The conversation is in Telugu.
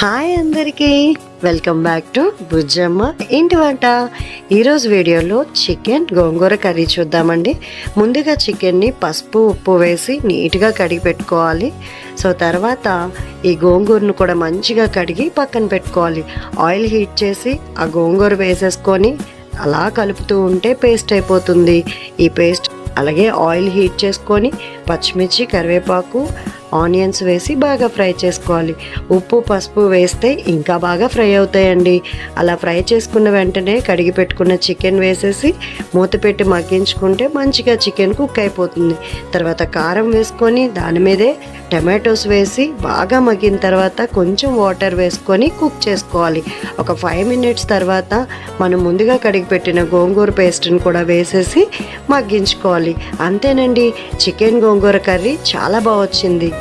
హాయ్ అందరికీ, వెల్కమ్ బ్యాక్ టు బుజ్జమ్మ ఇంటి వంట. ఈరోజు వీడియోలో చికెన్ గోంగూర కర్రీ చూద్దామండి. ముందుగా చికెన్ని పసుపు ఉప్పు వేసి నీట్గా కడిగి పెట్టుకోవాలి. సో తర్వాత ఈ గోంగూరను కూడా మంచిగా కడిగి పక్కన పెట్టుకోవాలి. ఆయిల్ హీట్ చేసి ఆ గోంగూర వేసేసుకొని అలా కలుపుతూ ఉంటే పేస్ట్ అయిపోతుంది. ఈ పేస్ట్ అలాగే ఆయిల్ హీట్ చేసుకొని పచ్చిమిర్చి, కరివేపాకు, ఆనియన్స్ వేసి బాగా ఫ్రై చేసుకోవాలి. ఉప్పు పసుపు వేస్తే ఇంకా బాగా ఫ్రై అవుతాయండి. అలా ఫ్రై చేసుకున్న వెంటనే కడిగి పెట్టుకున్న చికెన్ వేసేసి మూత పెట్టి మగ్గించుకుంటే మంచిగా చికెన్ కుక్ అయిపోతుంది. తర్వాత కారం వేసుకొని దాని మీదే టమాటోస్ వేసి బాగా మగ్గిన తర్వాత కొంచెం వాటర్ వేసుకొని కుక్ చేసుకోవాలి. ఒక 5 minutes తర్వాత మనం ముందుగా కడిగి పెట్టిన గోంగూర పేస్ట్ని కూడా వేసేసి మగ్గించుకోవాలి. అంతేనండి, చికెన్ గోంగూర కర్రీ చాలా బాగా వచ్చింది.